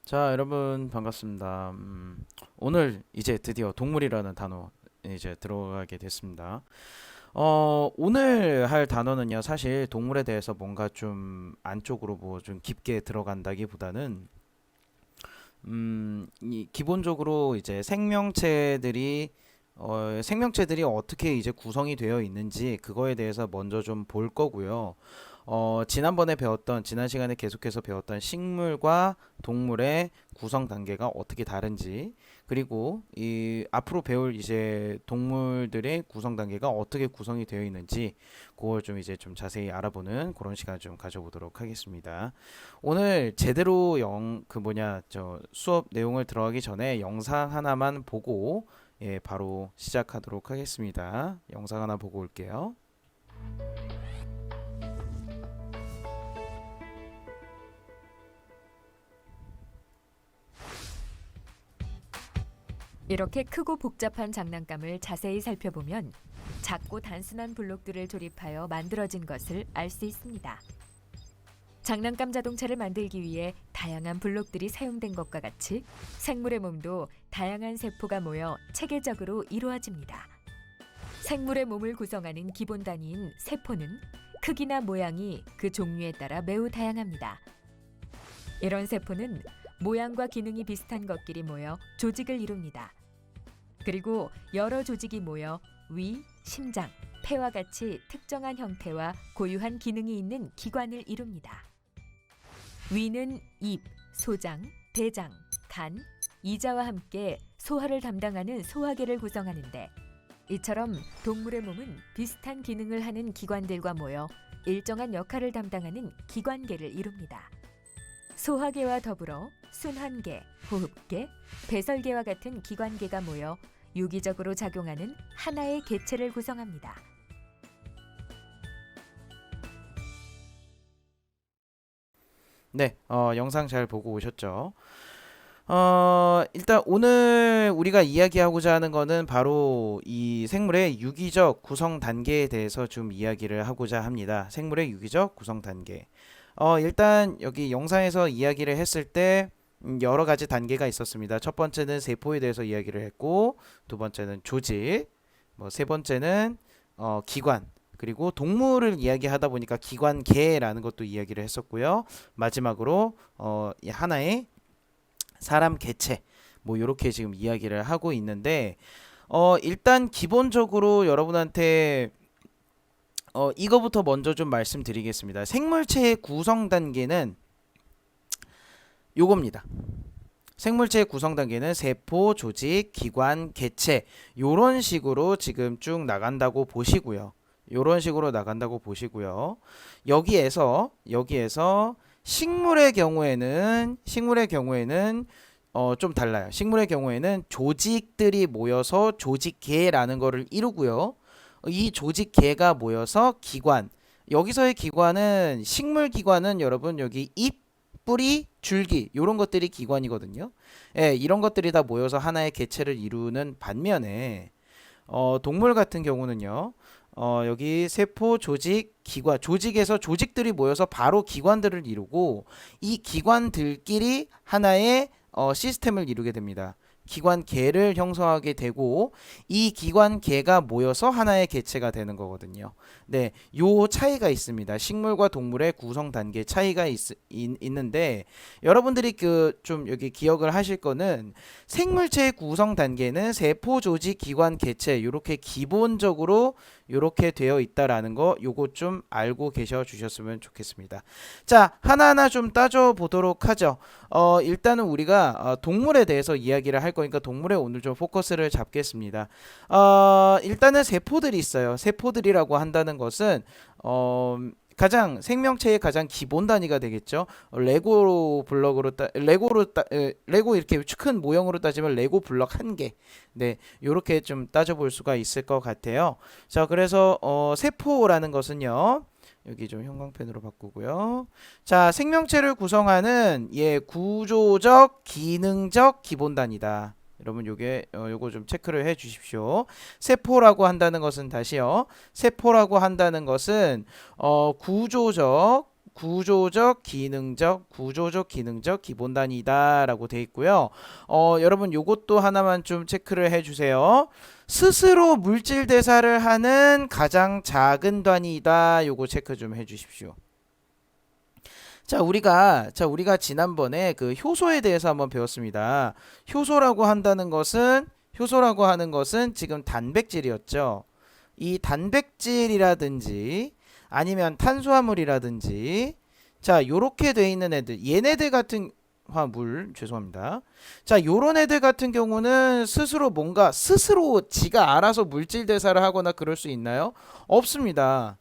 자, 여러분 반갑습니다. 오늘 이제 드디어 동물이라는 단어 이제 들어가게 됐습니다. 오늘 할 단어는요, 사실 동물에 대해서 뭔가 좀 안쪽으로 뭐 좀 깊게 들어간다기보다는 기본적으로 이제 생명체들이 어떻게 이제 구성이 되어 있는지 그거에 대해서 먼저 좀 볼 거고요. 지난 시간에 계속해서 배웠던 식물과 동물의 구성 단계가 어떻게 다른지, 그리고 이 앞으로 배울 이제 동물들의 구성 단계가 어떻게 구성이 되어 있는지, 그걸 좀 이제 좀 자세히 알아보는 그런 시간 좀 가져보도록 하겠습니다. 오늘 제대로 저 수업 내용을 들어가기 전에 영상 하나만 보고 바로 시작하도록 하겠습니다. 영상 하나 보고 올게요. 이렇게 크고 복잡한 장난감을 자세히 살펴보면 작고 단순한 블록들을 조립하여 만들어진 것을 알 수 있습니다. 장난감 자동차를 만들기 위해 다양한 블록들이 사용된 것과 같이 생물의 몸도 다양한 세포가 모여 체계적으로 이루어집니다. 생물의 몸을 구성하는 기본 단위인 세포는 크기나 모양이 그 종류에 따라 매우 다양합니다. 이런 세포는 모양과 기능이 비슷한 것끼리 모여 조직을 이룹니다. 그리고 여러 조직이 모여 위, 심장, 폐와 같이 특정한 형태와 고유한 기능이 있는 기관을 이룹니다. 위는 입, 소장, 대장, 간, 이자와 함께 소화를 담당하는 소화계를 구성하는데, 이처럼 동물의 몸은 비슷한 기능을 하는 기관들과 모여 일정한 역할을 담당하는 기관계를 이룹니다. 소화계와 더불어 순환계, 호흡계, 배설계와 같은 기관계가 모여 유기적으로 작용하는 하나의 개체를 구성합니다. 네, 영상 잘 보고 오셨죠? 일단 오늘 우리가 이야기하고자 하는 거는 바로 이 생물의 유기적 구성 단계에 대해서 좀 이야기를 하고자 합니다. 생물의 유기적 구성 단계. 일단 여기 영상에서 이야기를 했을 때 여러 가지 단계가 있었습니다. 첫 번째는 세포에 대해서 이야기를 했고, 두 번째는 조직, 세 번째는 기관, 그리고 동물을 이야기하다 보니까 기관계라는 것도 이야기를 했었고요. 마지막으로 하나의 사람 개체, 뭐 이렇게 지금 이야기를 하고 있는데, 일단 기본적으로 여러분한테 이거부터 먼저 좀 말씀드리겠습니다. 생물체의 구성 단계는 요겁니다. 생물체의 구성 단계는 세포, 조직, 기관, 개체, 요런 식으로 지금 쭉 나간다고 보시고요. 요런 식으로 나간다고 보시고요. 여기에서 식물의 경우에는 좀 달라요. 식물의 경우에는 조직들이 모여서 조직계라는 거를 이루고요. 이 조직계가 모여서 기관. 여기서의 기관은 식물 기관은 여러분 여기 잎, 뿌리, 줄기 요런 것들이 기관이거든요. 예, 이런 것들이 다 모여서 하나의 개체를 이루는 반면에 동물 같은 경우는요. 여기 세포, 조직, 기관, 조직에서 조직들이 모여서 바로 기관들을 이루고 이 기관들끼리 하나의 시스템을 이루게 됩니다. 기관계를 형성하게 되고 이 기관계가 모여서 하나의 개체가 되는 거거든요. 네, 요 차이가 있습니다. 식물과 동물의 구성 단계 차이가 있는데 여러분들이 그 좀 여기 기억을 하실 거는 생물체의 구성 단계는 세포, 조직, 기관, 개체 이렇게 기본적으로 이렇게 되어 있다라는 거 요거 좀 알고 계셔 주셨으면 좋겠습니다. 자, 하나하나 좀 따져 보도록 하죠. 일단은 우리가 동물에 대해서 이야기를 할 거니까 동물에 오늘 좀 포커스를 잡겠습니다. 일단은 세포들이 있어요. 세포들이라고 한다는 것은 생명체의 가장 기본 단위가 되겠죠. 레고 이렇게 큰 모형으로 따지면 레고 블럭 한 개. 네, 요렇게 좀 따져볼 수가 있을 것 같아요. 자, 그래서 세포라는 것은요. 여기 좀 형광펜으로 바꾸고요. 자, 생명체를 구성하는 구조적, 기능적 기본 단위다. 여러분 요거 좀 체크를 해 주십시오. 세포라고 한다는 것은 다시요. 세포라고 한다는 것은 구조적, 구조적 기능적 기본 단위다라고 돼 있고요. 여러분 요것도 하나만 좀 체크를 해 주세요. 스스로 물질 대사를 하는 가장 작은 단위다. 요거 체크 좀 해 주십시오. 자, 우리가 지난번에 그 효소에 대해서 한번 배웠습니다. 효소라고 하는 것은 지금 단백질이었죠. 이 단백질이라든지 아니면 탄수화물이라든지 자, 요렇게 돼 있는 애들, 얘네들 같은 죄송합니다. 자, 요런 애들 같은 경우는 스스로 지가 알아서 물질 대사를 하거나 그럴 수 있나요? 없습니다.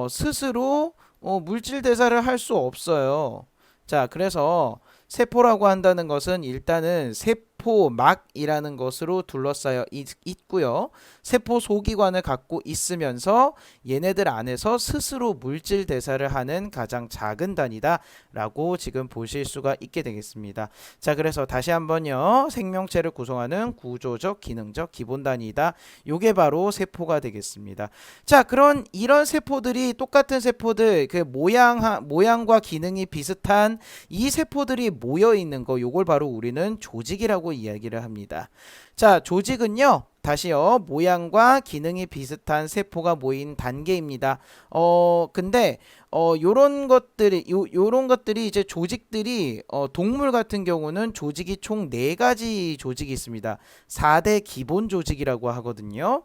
스스로 물질 대사를 할 수 없어요. 자, 그래서 세포라고 한다는 것은 일단은 세포막이라는 것으로 둘러싸여 있고요. 세포 소기관을 갖고 있으면서 얘네들 안에서 스스로 물질 대사를 하는 가장 작은 단위다라고 지금 보실 수가 있게 되겠습니다. 자, 그래서 다시 한번요. 생명체를 구성하는 구조적, 기능적 기본 단위다. 요게 바로 세포가 되겠습니다. 자, 이런 세포들이 똑같은 세포들 그 모양과 기능이 비슷한 이 세포들이 모여 있는 거 요걸 바로 우리는 조직이라고 이야기를 합니다. 자, 조직은요. 다시요. 모양과 기능이 비슷한 세포가 모인 단계입니다. 근데 요런 것들이 이제 조직들이 동물 같은 경우는 조직이 총 4가지 조직이 있습니다. 4대 기본 조직이라고 하거든요.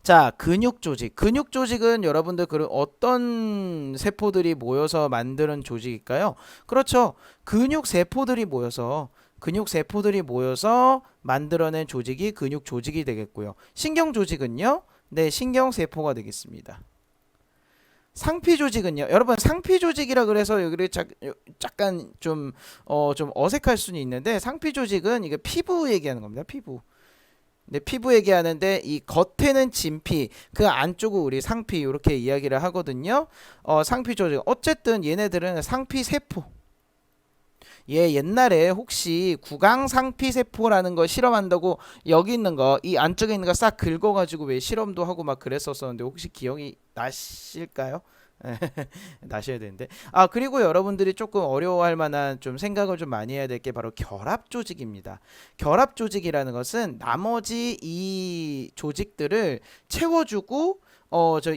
자, 근육 조직은 여러분들 어떤 세포들이 모여서 만드는 조직일까요? 그렇죠. 근육 세포들이 모여서 만들어낸 조직이 근육 조직이 되겠고요. 신경 조직은요? 네, 신경 세포가 되겠습니다. 상피 조직은요? 여러분, 상피 조직이라 그래서 여기를 약간 좀 어색할 수는 있는데, 상피 조직은 이게 피부 얘기하는 겁니다. 피부. 네, 피부 얘기하는데 이 겉에는 진피, 그 안쪽은 우리 상피 이렇게 이야기를 하거든요. 상피 조직. 어쨌든 얘네들은 상피 세포. 옛날에 혹시 구강상피세포라는 거 실험한다고 여기 있는 거, 이 안쪽에 있는 거 싹 긁어가지고 왜 실험도 하고 막 그랬었었는데 혹시 기억이 나실까요? 나셔야 되는데. 그리고 여러분들이 조금 어려워할 만한 좀 생각을 좀 많이 해야 될 게 바로 결합 조직입니다. 결합 조직이라는 것은 나머지 이 조직들을 채워주고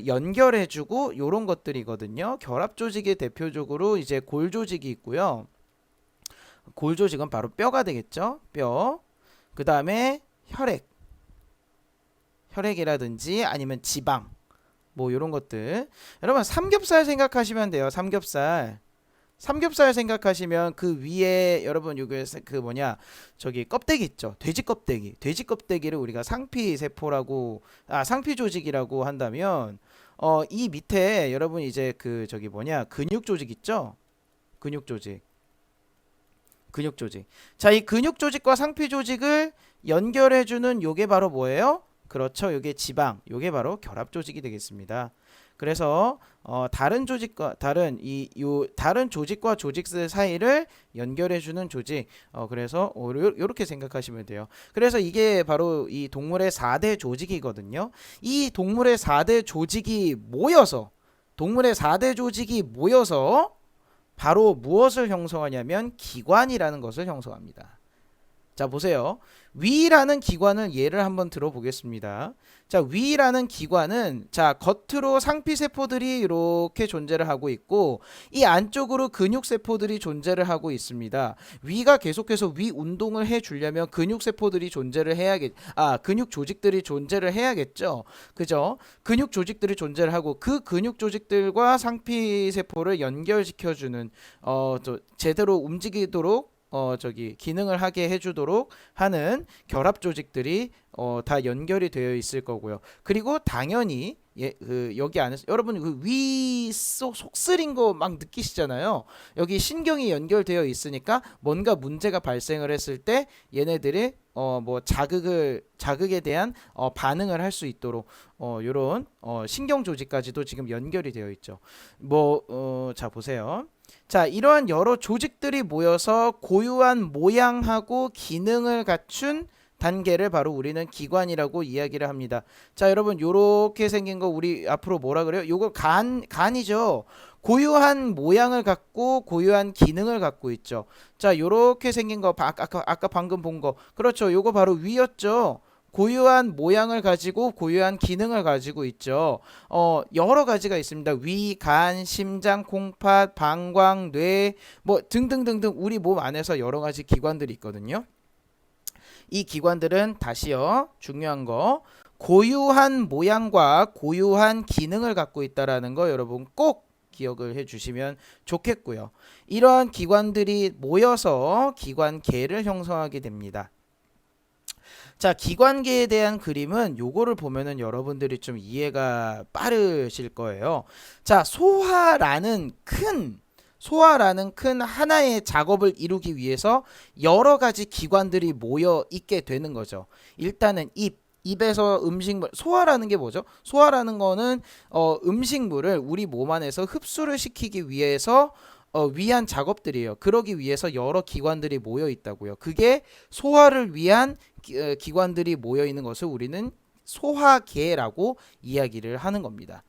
연결해주고 요런 것들이거든요. 결합 조직의 대표적으로 이제 골 조직이 있고요. 골 조직은 바로 뼈가 되겠죠. 뼈. 그 다음에 혈액이라든지 아니면 지방. 뭐 요런 것들. 여러분 삼겹살 생각하시면 돼요. 삼겹살 생각하시면 그 위에 여러분 요게 저기 껍데기 있죠. 돼지 껍데기를 우리가 상피 세포라고 상피 조직이라고 한다면 이 밑에 여러분 이제 근육 조직 있죠. 근육 조직. 자, 이 근육 조직과 상피 조직을 연결해주는 요게 바로 뭐예요? 그렇죠. 요게 지방. 요게 바로 결합 조직이 되겠습니다. 그래서 다른 조직과 조직 사이를 연결해주는 조직. 그래서 요렇게 생각하시면 돼요. 그래서 이게 바로 이 동물의 4대 조직이거든요. 이 동물의 4대 조직이 모여서 바로 무엇을 형성하냐면 기관이라는 것을 형성합니다. 자, 보세요. 위라는 기관을 예를 한번 들어보겠습니다. 자, 위라는 기관은 겉으로 상피세포들이 이렇게 존재를 하고 있고 이 안쪽으로 근육세포들이 존재를 하고 있습니다. 위가 계속해서 위 운동을 해주려면 근육 조직들이 존재를 해야겠죠. 그죠? 근육 조직들이 존재를 하고 그 근육 조직들과 상피세포를 연결시켜주는 제대로 움직이도록 기능을 하게 해주도록 하는 결합 조직들이 다 연결이 되어 있을 거고요. 그리고 당연히 여기 안에서 여러분 그 위 속쓰린 거 막 느끼시잖아요. 여기 신경이 연결되어 있으니까 뭔가 문제가 발생을 했을 때 얘네들이 자극에 대한 반응을 할 수 있도록 요런 신경 조직까지도 지금 연결이 되어 있죠. 자, 보세요. 자, 이러한 여러 조직들이 모여서 고유한 모양하고 기능을 갖춘 단계를 바로 우리는 기관이라고 이야기를 합니다. 자, 여러분 요렇게 생긴 거 우리 앞으로 뭐라 그래요? 요거 간이죠. 고유한 모양을 갖고 고유한 기능을 갖고 있죠. 자, 요렇게 생긴 거 아까 방금 본 거. 그렇죠. 요거 바로 위였죠. 고유한 모양을 가지고 고유한 기능을 가지고 있죠. 여러 가지가 있습니다. 위, 간, 심장, 콩팥, 방광, 뇌, 뭐 등등등등 우리 몸 안에서 여러 가지 기관들이 있거든요. 이 기관들은 다시요. 중요한 거. 고유한 모양과 고유한 기능을 갖고 있다라는 거 여러분 꼭 기억을 해 주시면 좋겠고요. 이러한 기관들이 모여서 기관계를 형성하게 됩니다. 자, 기관계에 대한 그림은 요거를 보면은 여러분들이 좀 이해가 빠르실 거예요. 자, 소화라는 큰 하나의 작업을 이루기 위해서 여러 가지 기관들이 모여 있게 되는 거죠. 일단은 입에서 음식물, 소화라는 게 뭐죠? 소화라는 거는 음식물을 우리 몸 안에서 흡수를 시키기 위해서 위한 작업들이에요. 그러기 위해서 여러 기관들이 모여 있다고요. 그게 소화를 위한 기관들이 모여 있는 것을 우리는 소화계라고 이야기를 하는 겁니다.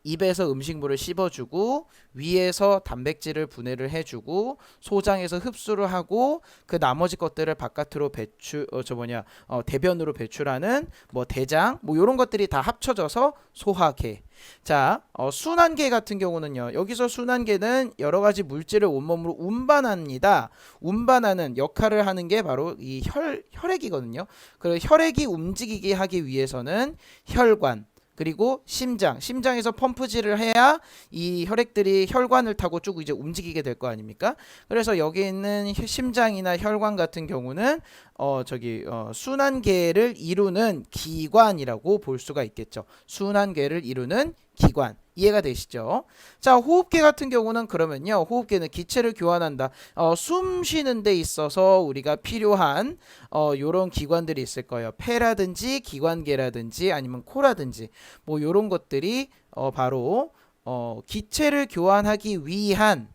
입에서 음식물을 씹어주고 위에서 단백질을 분해를 해주고 소장에서 흡수를 하고 그 나머지 것들을 바깥으로 대변으로 배출하는 뭐 대장 뭐 이런 것들이 다 합쳐져서 소화계. 자, 순환계 같은 경우는요. 여기서 순환계는 여러 가지 물질을 온몸으로 운반합니다. 운반하는 역할을 하는 게 바로 이 혈액이거든요. 그 혈액이 움직이게 하기 위해서는 혈관 그리고 심장에서 펌프질을 해야 이 혈액들이 혈관을 타고 쭉 이제 움직이게 될 거 아닙니까? 그래서 여기 있는 심장이나 혈관 같은 경우는 순환계를 이루는 기관이라고 볼 수가 있겠죠. 순환계를 이루는 기관. 이해가 되시죠? 자, 호흡계 같은 경우는 그러면요. 호흡계는 기체를 교환한다. 숨 쉬는 데 있어서 우리가 필요한 요런 기관들이 있을 거예요. 폐라든지 기관계라든지 아니면 코라든지 뭐 요런 것들이 바로 기체를 교환하기 위한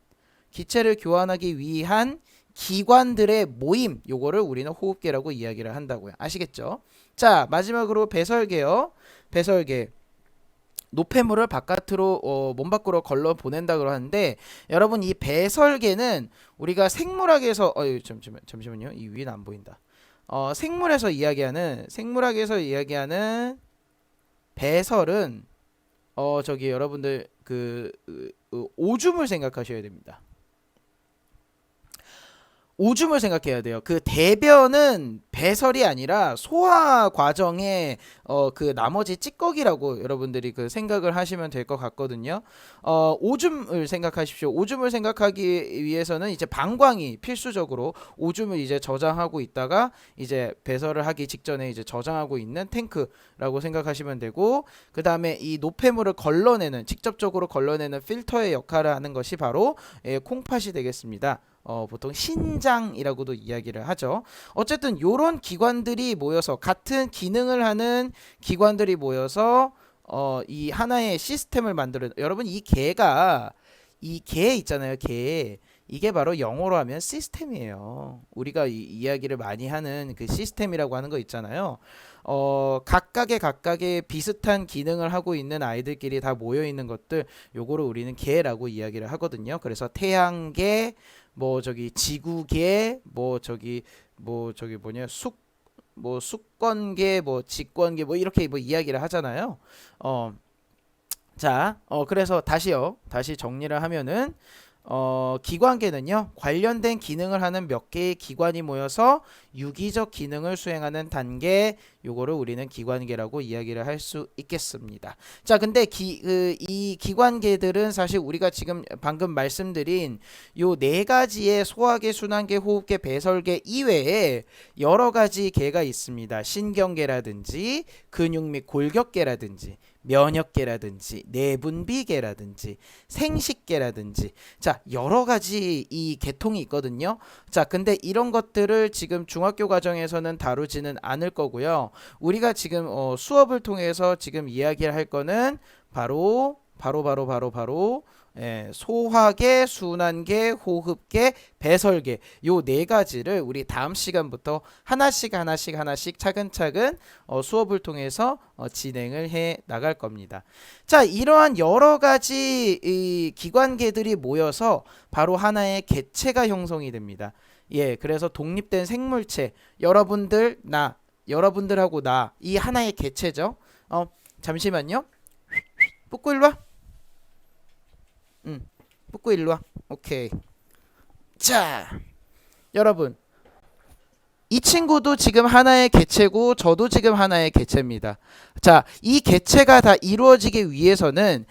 기관들의 모임, 요거를 우리는 호흡계라고 이야기를 한다고요. 아시겠죠? 자, 마지막으로 배설계요. 배설계. 노폐물을 바깥으로 몸 밖으로 걸러 보낸다고 하는데 여러분 이 배설계는 우리가 생물학에서 잠시만요. 이 위는 안 보인다. 생물학에서 이야기하는 배설은 여러분들 오줌을 생각하셔야 됩니다. 오줌을 생각해야 돼요. 그 대변은 배설이 아니라 소화 과정의 그 나머지 찌꺼기라고 여러분들이 그 생각을 하시면 될 것 같거든요. 오줌을 생각하십시오. 오줌을 생각하기 위해서는 이제 방광이 필수적으로 오줌을 이제 저장하고 있다가 이제 배설을 하기 직전에 이제 저장하고 있는 탱크라고 생각하시면 되고, 그 다음에 이 노폐물을 직접적으로 걸러내는 필터의 역할을 하는 것이 바로 콩팥이 되겠습니다. 보통 신장이라고도 이야기를 하죠. 어쨌든 요런 기관들이 모여서 같은 기능을 하는 기관들이 모여서 이 하나의 시스템을 만들어. 여러분 이 개 있잖아요. 개. 이게 바로 영어로 하면 시스템이에요. 우리가 이야기를 많이 하는 그 시스템이라고 하는 거 있잖아요. 각각의 비슷한 기능을 하고 있는 아이들끼리 다 모여 있는 것들, 요거를 우리는 개라고 이야기를 하거든요. 그래서 태양계, 지구계, 숙권계, 직권계, 이렇게 이야기를 하잖아요. 그래서 다시 정리를 하면은 기관계는요, 관련된 기능을 하는 몇 개의 기관이 모여서 유기적 기능을 수행하는 단계, 요거를 우리는 기관계라고 이야기를 할 수 있겠습니다. 자, 근데 이 기관계들은 사실 우리가 지금 방금 말씀드린 요 네 가지의 소화계, 순환계, 호흡계, 배설계 이외에 여러 가지 계가 있습니다. 신경계라든지 근육 및 골격계라든지 면역계라든지 내분비계라든지 생식계라든지, 자, 여러 가지 이 계통이 있거든요. 자, 근데 이런 것들을 지금 중학교 과정에서는 다루지는 않을 거고요. 우리가 지금 수업을 통해서 지금 이야기를 할 거는 바로 소화계, 순환계, 호흡계, 배설계 요 네 가지를 우리 다음 시간부터 하나씩 차근차근 수업을 통해서 진행을 해 나갈 겁니다. 자, 이러한 여러 가지 이 기관계들이 모여서 바로 하나의 개체가 형성이 됩니다. 예, 그래서 독립된 생물체, 여러분들하고 나, 이 하나의 개체죠. 잠시만요. 뿌꾸 일로 와. 뿌꾸 일로 와. 오케이. 자, 여러분, 이 친구도 지금 하나의 개체고 저도 지금 하나의 개체입니다. 자, 이 개체가 이루어지기 위해서는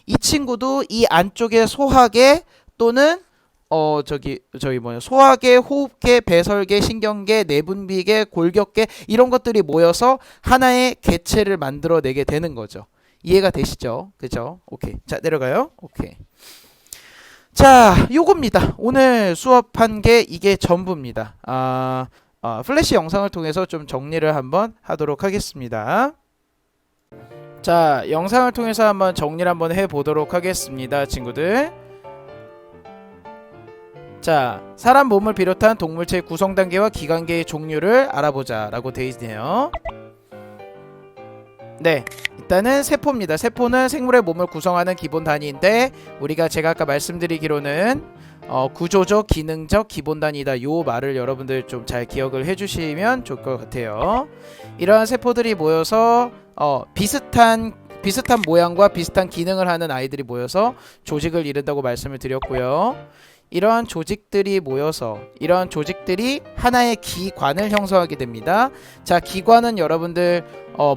이 친구도 이 안쪽에 소화계 또는 소화계, 호흡계, 배설계, 신경계, 내분비계, 골격계 이런 것들이 모여서 하나의 개체를 만들어내게 되는 거죠. 이해가 되시죠? 그죠? 오케이. 자, 내려가요. 오케이. 자, 요겁니다. 오늘 수업한 게 이게 전부입니다. 플래시 영상을 통해서 좀 정리를 한번 하도록 하겠습니다. 자, 영상을 통해서 한번 정리를 한번 해보도록 하겠습니다, 친구들. 자, 사람 몸을 비롯한 동물체의 구성 단계와 기관계의 종류를 알아보자 라고 되어 있네요. 네, 일단은 세포입니다. 세포는 생물의 몸을 구성하는 기본 단위인데 제가 아까 말씀드리기로는 구조적, 기능적 기본 단위다. 요 말을 여러분들 좀 잘 기억을 해주시면 좋을 것 같아요. 이러한 세포들이 모여서 비슷한 모양과 비슷한 기능을 하는 아이들이 모여서 조직을 이룬다고 말씀을 드렸고요. 이러한 조직들이 하나의 기관을 형성하게 됩니다. 자, 기관은 여러분들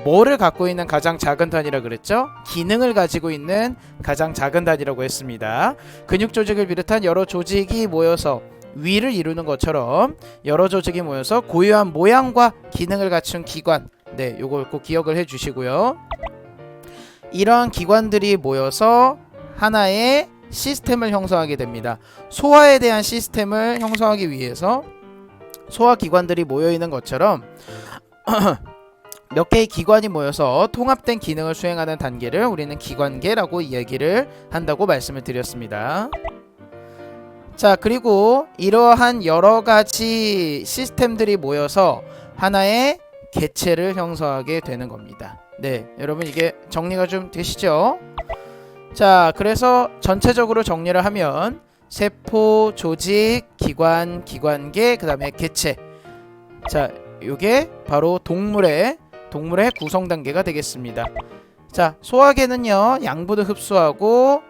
뭐를 갖고 있는 가장 작은 단위라 그랬죠? 기능을 가지고 있는 가장 작은 단위라고 했습니다. 근육 조직을 비롯한 여러 조직이 모여서 위를 이루는 것처럼 여러 조직이 모여서 고유한 모양과 기능을 갖춘 기관. 네, 요걸 꼭 기억을 해 주시고요. 이러한 기관들이 모여서 하나의 시스템을 형성하게 됩니다. 소화에 대한 시스템을 형성하기 위해서 소화기관들이 모여있는 것처럼 몇 개의 기관이 모여서 통합된 기능을 수행하는 단계를 우리는 기관계라고 이야기를 한다고 말씀을 드렸습니다. 자, 그리고 이러한 여러가지 시스템들이 모여서 하나의 개체를 형성하게 되는 겁니다. 네, 여러분 이게 정리가 좀 되시죠? 자, 그래서 전체적으로 정리를 하면 세포, 조직, 기관, 기관계, 그 다음에 개체. 자, 요게 바로 동물의 구성 단계가 되겠습니다. 자, 소화계는요, 양분을 흡수하고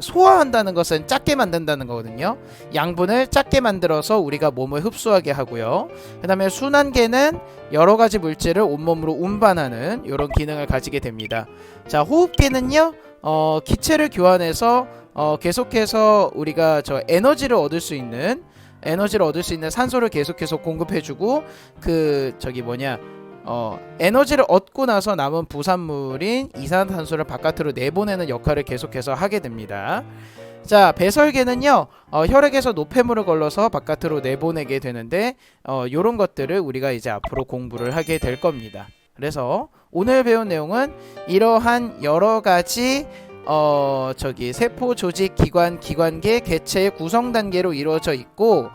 소화한다는 것은 작게 만든다는 거거든요. 양분을 작게 만들어서 우리가 몸을 흡수하게 하고요. 그 다음에 순환계는 여러 가지 물질을 온몸으로 운반하는 이런 기능을 가지게 됩니다. 자, 호흡계는요, 기체를 교환해서 계속해서 우리가 에너지를 얻을 수 있는 산소를 계속해서 공급해주고 에너지를 얻고 나서 남은 부산물인 이산화탄소를 바깥으로 내보내는 역할을 계속해서 하게 됩니다. 자, 배설계는요, 혈액에서 노폐물을 걸러서 바깥으로 내보내게 되는데 요런 것들을 우리가 이제 앞으로 공부를 하게 될 겁니다. 그래서 오늘 배운 내용은 이러한 여러가지 세포, 조직, 기관, 기관계, 개체의 구성 단계로 이루어져 있고,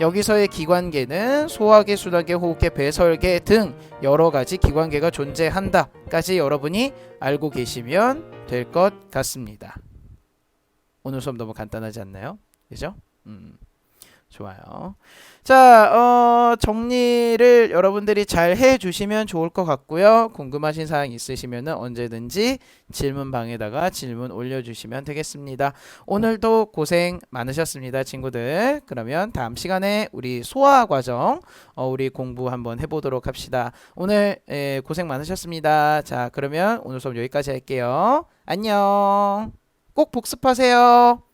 여기서의 기관계는 소화계, 순환계, 호흡계, 배설계 등 여러가지 기관계가 존재한다까지 여러분이 알고 계시면 될 것 같습니다. 오늘 수업 너무 간단하지 않나요? 그죠? 좋아요. 자, 정리를 여러분들이 잘 해주시면 좋을 것 같고요. 궁금하신 사항 있으시면 언제든지 질문방에다가 질문 올려주시면 되겠습니다. 오늘도 고생 많으셨습니다, 친구들. 그러면 다음 시간에 우리 소화 과정 우리 공부 한번 해보도록 합시다. 오늘 고생 많으셨습니다. 자, 그러면 오늘 수업 여기까지 할게요. 안녕. 꼭 복습하세요.